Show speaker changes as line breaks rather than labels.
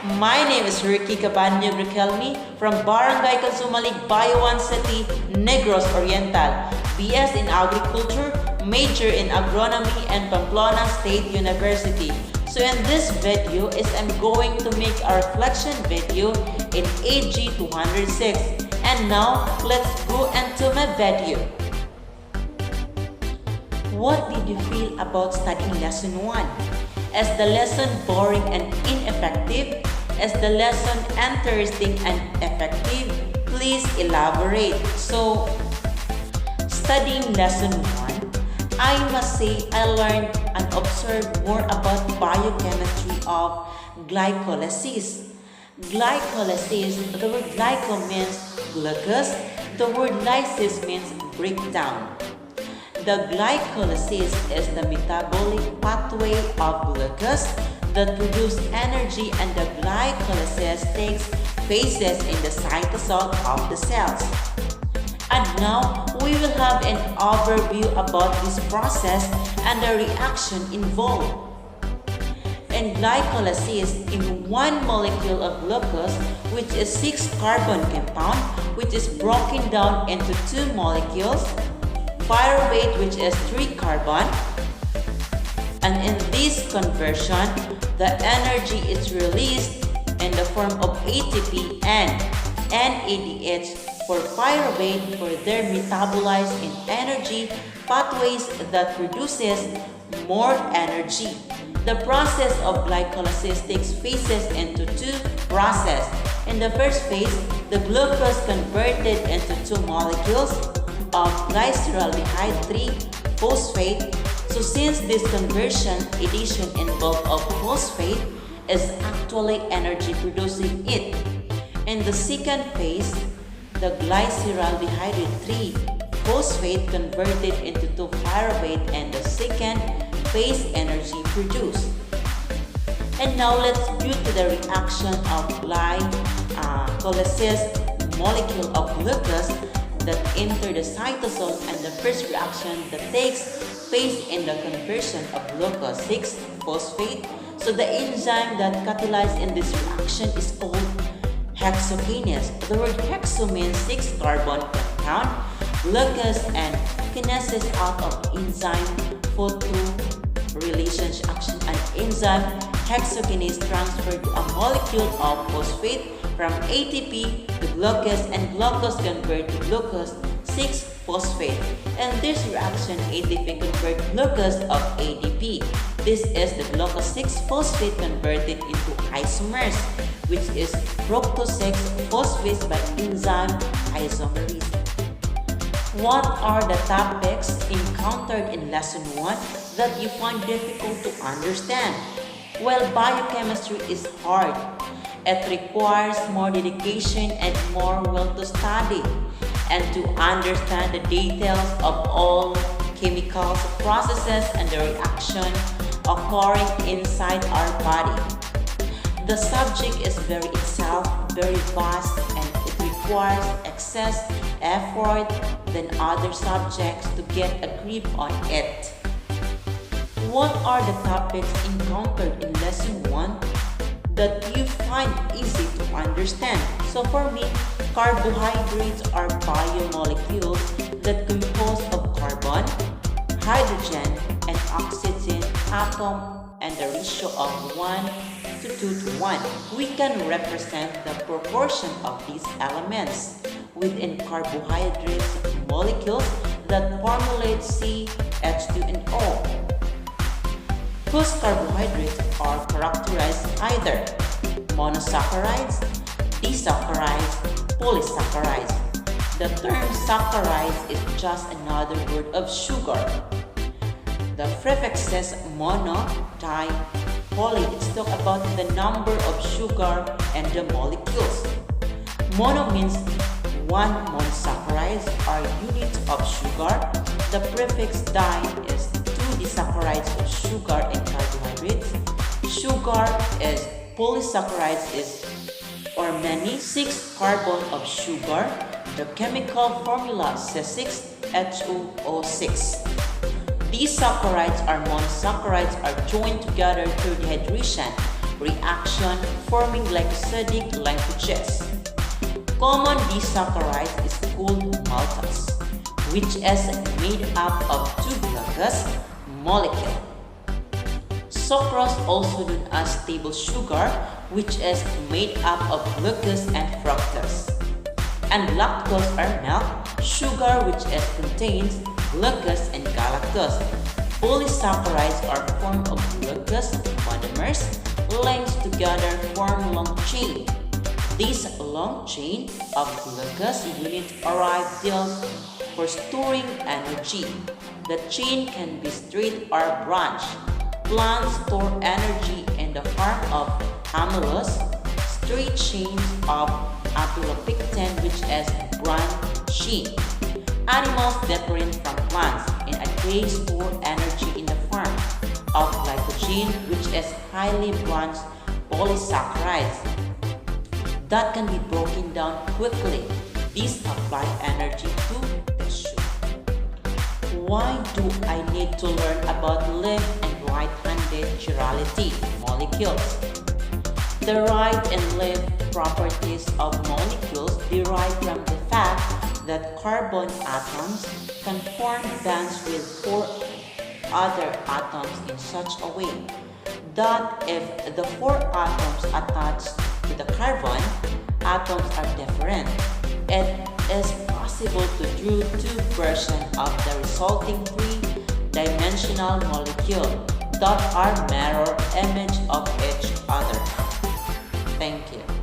My name is Ricky Cabanyo Brikelmi from Barangay Consumalik, Bayawan City, Negros Oriental. BS in Agriculture, major in Agronomy and Pamplona State University. So in this video I'm going to make a reflection video in AG 206. And now let's go into my video. What did you feel about studying lesson 1? Is the lesson boring and ineffective? Is the lesson interesting and effective? Please elaborate. So, studying lesson 1, I must say I learned and observed more about biochemistry of glycolysis. Glycolysis, the word glyco means glucose, the word lysis means breakdown. The glycolysis is the metabolic pathway of glucose that produces energy, and the glycolysis takes phases in the cytosol of the cells. And now we will have an overview about this process and the reaction involved. In glycolysis, in one molecule of glucose, which is 6-carbon compound, which is broken down into 2 molecules, pyruvate, which is 3 carbon, and in this conversion the energy is released in the form of ATP and NADH for pyruvate for their metabolized in energy pathways that produces more energy. The process of glycolysis takes phases into 2 processes. In the first phase, the glucose converted into 2 molecules of glyceraldehyde 3-phosphate. So since this conversion addition involved of phosphate is actually energy producing it. In the second phase, the glyceraldehyde 3-phosphate converted into 2-pyruvate and the second phase energy produced. And now let's view to the reaction of glycolysis molecule of glucose that enter the cytosol, and the first reaction that takes place in the conversion of glucose 6-phosphate. So the enzyme that catalyzes in this reaction is called hexokinase. The word hexo means 6-carbon compound, glucose, and kinesis out of enzyme phosphorylation action. An enzyme hexokinase transferred to a molecule of phosphate from ATP to glucose, and glucose convert to glucose 6-phosphate. And this reaction ATP convert glucose of ADP. This is the glucose 6-phosphate converted into isomers, which is fructose 6-phosphate by enzyme isomerase. What are the topics encountered in lesson 1 that you find difficult to understand? Well, biochemistry is hard. It requires more dedication and more will to study and to understand the details of all chemicals, processes, and the reaction occurring inside our body. The subject is very vast, and it requires excess effort than other subjects to get a grip on it. What are the topics encountered in lesson 1 that you find easy to understand? So for me, carbohydrates are biomolecules that compose of carbon, hydrogen, and oxygen atom, and the ratio of 1:2:1. We can represent the proportion of these elements within carbohydrates molecules that formulate CH2NO, whose carbohydrates are characterized either monosaccharides, disaccharides, polysaccharides. The term saccharides is just another word of sugar. The prefixes mono, di, poly talk about the number of sugar and the molecules. Mono means 1 monosaccharides are units of sugar. The prefix di is 2 disaccharides of sugar and carbohydrates. Sugar is polysaccharides is or many 6 carbon of sugar. The chemical formula says 6HOO6. These saccharides or monosaccharides are joined together through dehydration. reaction forming glycosidic linkages. Common disaccharide is called maltose, which is made up of two glucose molecules. Sucrose, also known as table sugar, which is made up of glucose and fructose. And lactose or milk sugar, which contains glucose and galactose. Polysaccharides are formed of glucose monomers linked together form long chain. These long chain of glucose units are ideal for storing energy. The chain can be straight or branched. Plants store energy in the form of amylose, straight chains of amylopectin, which is branched chain. Animals different from plants in a case store energy in the form of glycogen, which is highly branched polysaccharides that can be broken down quickly. These supply energy to tissue. Why do I need to learn about left and right-handed chirality molecules? The right and left properties of molecules derive from the fact that carbon atoms can form bonds with four other atoms in such a way that if the four atoms attached to the carbon atoms are different, it is possible to draw two versions of the resulting three-dimensional molecule that are mirror image of each other. Thank you.